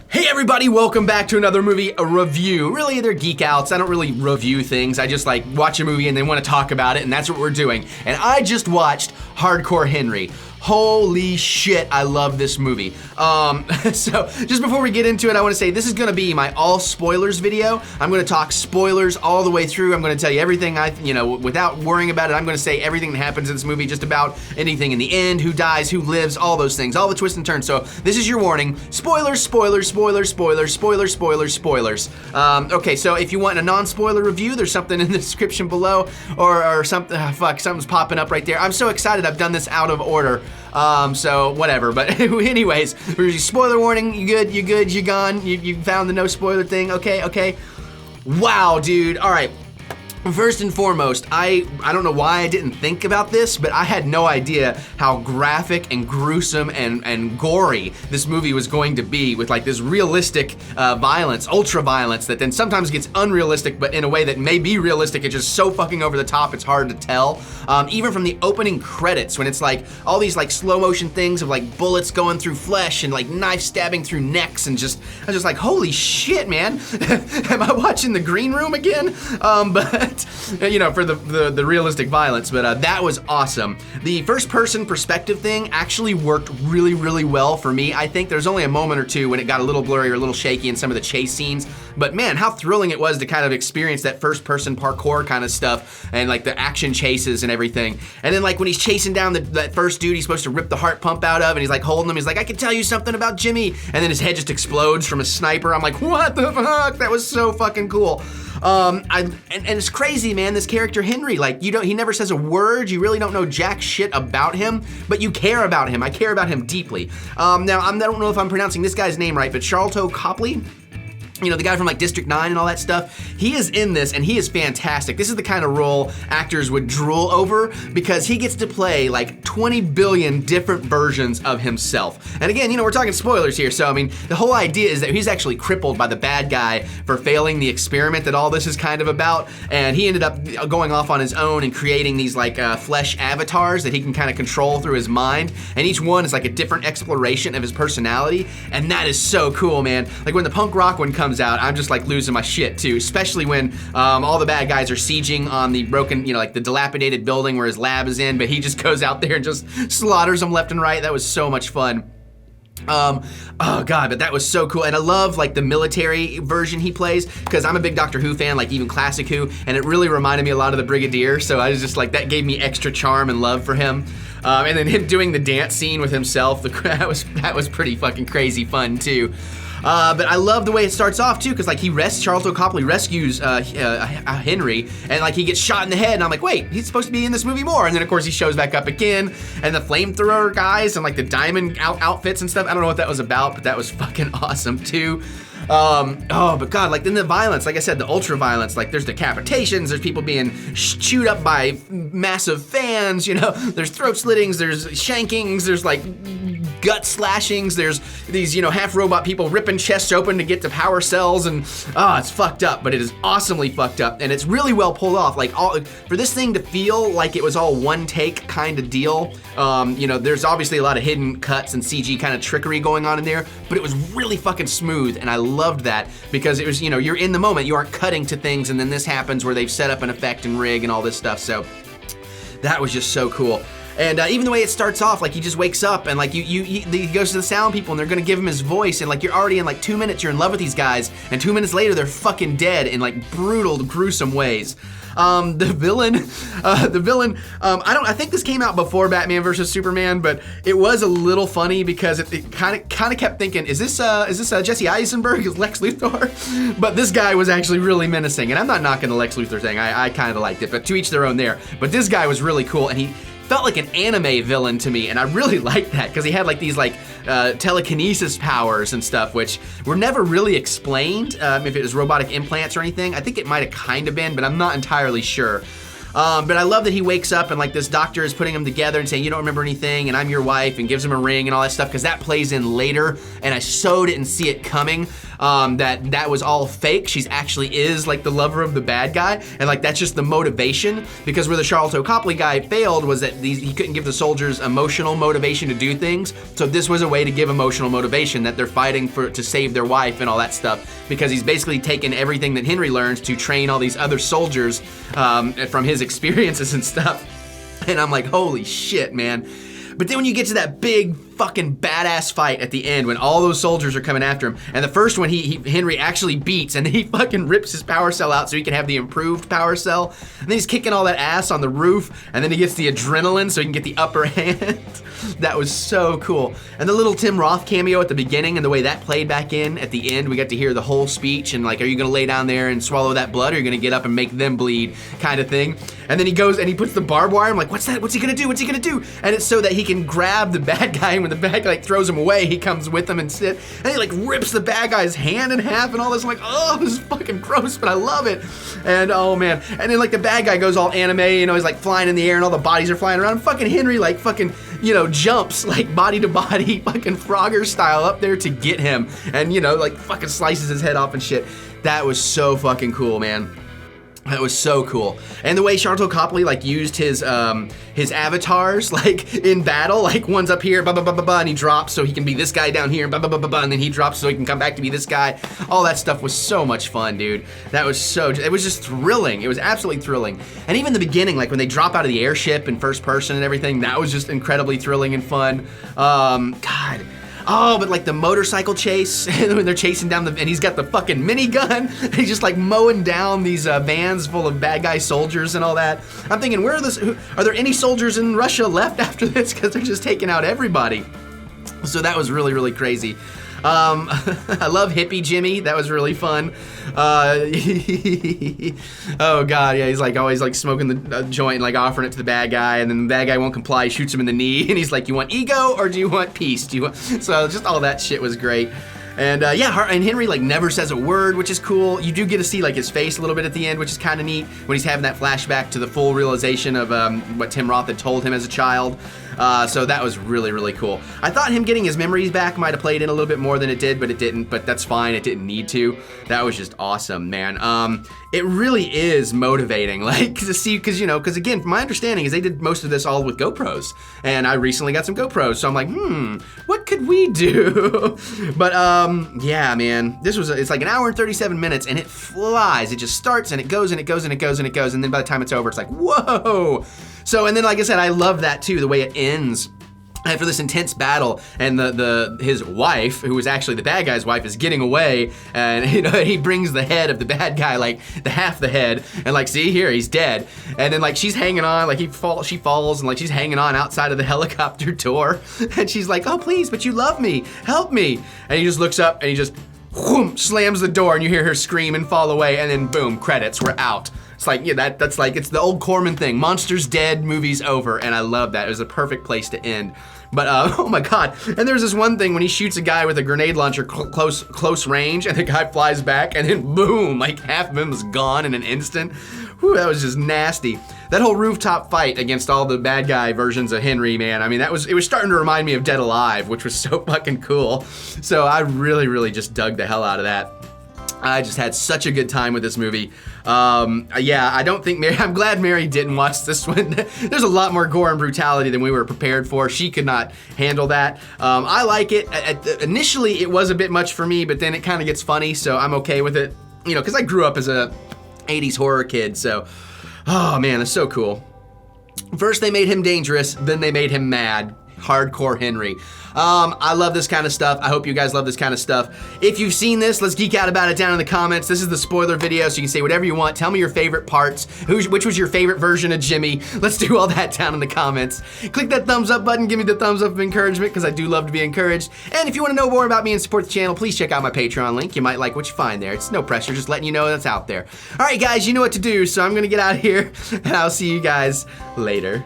Hey everybody, welcome back to another movie review. Really, they're geek outs. I don't really review things. I just like watch a movie and then want to talk about it, and that's what we're doing. And I just watched Hardcore Henry. Holy shit, I love this movie. So just before we get into it, I want to say this is gonna be my all spoilers video. I'm gonna talk spoilers all the way through. I'm gonna tell you everything without worrying about it. I'm gonna say everything that happens in this movie, just about anything in the end, who dies, who lives, all those things, all the twists and turns. So this is your warning. Spoilers, spoilers, spoilers, spoilers, spoilers, spoilers, spoilers. Okay, so if you want a non-spoiler review, there's something in the description below, or something, something's popping up right there. I'm so excited I've done this out of order. So whatever, but anyways, spoiler warning, you good, you gone, you found the no spoiler thing, okay. Wow, dude, all right. First and foremost, I don't know why I didn't think about this, but I had no idea how graphic and gruesome and gory this movie was going to be, with like this realistic violence, ultra violence that then sometimes gets unrealistic, but in a way that may be realistic. It's just so fucking over the top, it's hard to tell. Even from the opening credits, when it's like all these like slow motion things of like bullets going through flesh and like knife stabbing through necks, and I was just like, holy shit, man. Am I watching The Green Room again? But for the realistic violence, but that was awesome. The first person perspective thing actually worked really, really well for me. I think there's only a moment or two when it got a little blurry or a little shaky in some of the chase scenes, but man, how thrilling it was to kind of experience that first person parkour kind of stuff, and like the action chases and everything. And then like when he's chasing down that first dude he's supposed to rip the heart pump out of, and he's like holding him, he's like, I can tell you something about Jimmy, and then his head just explodes from a sniper. I'm like, what the fuck? That was so fucking cool. And it's crazy, man, this character Henry, like he never says a word, you really don't know jack shit about him, but you care about him. I care about him deeply. Now, I don't know if I'm pronouncing this guy's name right, but Sharlto Copley, the guy from like District 9 and all that stuff, he is in this and he is fantastic. This is the kind of role actors would drool over, because he gets to play like 20 billion different versions of himself. And again, we're talking spoilers here, so I mean, the whole idea is that he's actually crippled by the bad guy for failing the experiment that all this is kind of about, and he ended up going off on his own and creating these like flesh avatars that he can kind of control through his mind, and each one is like a different exploration of his personality, and that is so cool, man. Like when the punk rock one comes out, I'm just like losing my shit too, especially when all the bad guys are sieging on the broken, like the dilapidated building where his lab is in, but he just goes out there and just slaughters them left and right. That was so much fun. Oh god, but that was so cool. And I love like the military version he plays, because I'm a big Doctor Who fan, like even classic Who, and it really reminded me a lot of the Brigadier, so I was just like, that gave me extra charm and love for him. And then him doing the dance scene with himself, that was pretty fucking crazy fun too. But I love the way it starts off too, because like Sharlto Copley rescues Henry, and like he gets shot in the head, and I'm like, wait, he's supposed to be in this movie more. And then of course he shows back up again, and the flamethrower guys and like the diamond outfits and stuff. I don't know what that was about, but that was fucking awesome too. But God, like then the violence, like I said, the ultra violence, like there's decapitations, there's people being chewed up by massive fans, there's throat slittings, there's shankings, there's like gut slashings, there's these, half robot people ripping chests open to get to power cells, and it's fucked up, but it is awesomely fucked up, and it's really well pulled off. Like for this thing to feel like it was all one take kind of deal, there's obviously a lot of hidden cuts and CG kind of trickery going on in there, but it was really fucking smooth, and I loved that, because it was, you're in the moment, you aren't cutting to things, and then this happens where they've set up an effect and rig and all this stuff, so that was just so cool. And even the way it starts off, like he just wakes up and like he goes to the sound people and they're gonna give him his voice, and like you're already in like 2 minutes, you're in love with these guys, and 2 minutes later they're fucking dead in like brutal, gruesome ways. The villain, I think this came out before Batman vs Superman, but it was a little funny because it kind of kept thinking, is this Jesse Eisenberg as Lex Luthor? But this guy was actually really menacing, and I'm not knocking the Lex Luthor thing. I kind of liked it, but to each their own there. But this guy was really cool, and he felt like an anime villain to me, and I really liked that, because he had like these like telekinesis powers and stuff, which were never really explained, if it was robotic implants or anything. I think it might have kind of been, but I'm not entirely sure. But I love that he wakes up and like this doctor is putting them together and saying, you don't remember anything and I'm your wife, and gives him a ring and all that stuff, because that plays in later, and I so didn't see it coming. That was all fake. She's actually is like the lover of the bad guy, and like that's just the motivation, because where the Charlton Copley guy failed was that he couldn't give the soldiers emotional motivation to do things. So this was a way to give emotional motivation, that they're fighting to save their wife and all that stuff, because he's basically taken everything that Henry learns to train all these other soldiers from his experiences and stuff. And I'm like, holy shit, man. But then when you get to that big fucking badass fight at the end, when all those soldiers are coming after him, and the first one Henry actually beats, and then he fucking rips his power cell out so he can have the improved power cell, and then he's kicking all that ass on the roof, and then he gets the adrenaline so he can get the upper hand. That was so cool. And the little Tim Roth cameo at the beginning, and the way that played back in at the end, we got to hear the whole speech, and like, are you gonna lay down there and swallow that blood, or are you gonna get up and make them bleed, kind of thing. And then he goes and he puts the barbed wire. I'm like, what's that? What's he gonna do? What's he gonna do? And it's so that he can grab the bad guy, and when the bad guy like throws him away, he comes with him and sit, and he like rips the bad guy's hand in half and all this. I'm like, oh, this is fucking gross, but I love it. And oh man, and then like the bad guy goes all anime, you know, he's like flying in the air and all the bodies are flying around. Fucking Henry like fucking, you know, jumps like body to body, fucking Frogger style up there to get him, and you know, like fucking slices his head off and shit. That was so fucking cool, man. That was so cool. And the way Charlton Copley like used his avatars like in battle, like one's up here, and he drops so he can be this guy down here, and then he drops so he can come back to be this guy. All that stuff was so much fun, dude. That was it was just thrilling. It was absolutely thrilling. And even the beginning, like when they drop out of the airship in first person and everything, that was just incredibly thrilling and fun. God. Oh, but like the motorcycle chase, when they're chasing down and he's got the fucking minigun, and he's just like mowing down these vans full of bad guy soldiers and all that. I'm thinking, are there any soldiers in Russia left after this? Because they're just taking out everybody. So that was really, really crazy. I love Hippie Jimmy. That was really fun. Oh god, yeah, he's like always like smoking the joint and like offering it to the bad guy, and then the bad guy won't comply, he shoots him in the knee, and he's like, you want ego or do you want peace? So just all that shit was great. And yeah, and Henry like never says a word, which is cool. You do get to see like his face a little bit at the end, which is kind of neat, when he's having that flashback to the full realization of what Tim Roth had told him as a child. So that was really, really cool. I thought him getting his memories back might have played in a little bit more than it did, but it didn't, but that's fine. It didn't need to. That was just awesome, man. It really is motivating, like, to see, because again, from my understanding is they did most of this all with GoPros, and I recently got some GoPros, so I'm like, what could we do? But, yeah, man, it's like an hour and 37 minutes, and it flies. It just starts, and it goes, and it goes, and it goes, and it goes, and then by the time it's over, it's like, whoa! So, and then, like I said, I love that, too, the way it ends. After this intense battle, and his wife, who was actually the bad guy's wife, is getting away, and he brings the head of the bad guy, like half the head, and like, see here, he's dead. And then like she's hanging on, like she falls, and like she's hanging on outside of the helicopter door, and she's like, oh please, but you love me, help me. And he just looks up and he just whoom, slams the door, and you hear her scream and fall away, and then boom, credits, we're out. It's like, yeah, that's like, it's the old Corman thing. Monster's dead, movie's over, and I love that. It was a perfect place to end. But, oh my god. And there's this one thing when he shoots a guy with a grenade launcher close range, and the guy flies back, and then boom, like half of him is gone in an instant. Whew, that was just nasty. That whole rooftop fight against all the bad guy versions of Henry, man, I mean, it was starting to remind me of Dead Alive, which was so fucking cool. So I really, really just dug the hell out of that. I just had such a good time with this movie. Yeah, I don't think I'm glad Mary didn't watch this one. There's a lot more gore and brutality than we were prepared for. She could not handle that. I like it. Initially, it was a bit much for me, but then it kind of gets funny, so I'm okay with it. Because I grew up as a 80s horror kid, so, oh man, that's so cool. First they made him dangerous, then they made him mad. Hardcore Henry. I love this kind of stuff. I hope you guys love this kind of stuff. If you've seen this, let's geek out about it down in the comments. This is the spoiler video, so you can say whatever you want. Tell me your favorite parts. Which was your favorite version of Jimmy? Let's do all that down in the comments. Click that thumbs up button. Give me the thumbs up of encouragement, because I do love to be encouraged. And if you want to know more about me and support the channel, please check out my Patreon link. You might like what you find there. It's no pressure, just letting you know that's out there. All right, guys, you know what to do, so I'm going to get out of here, and I'll see you guys later.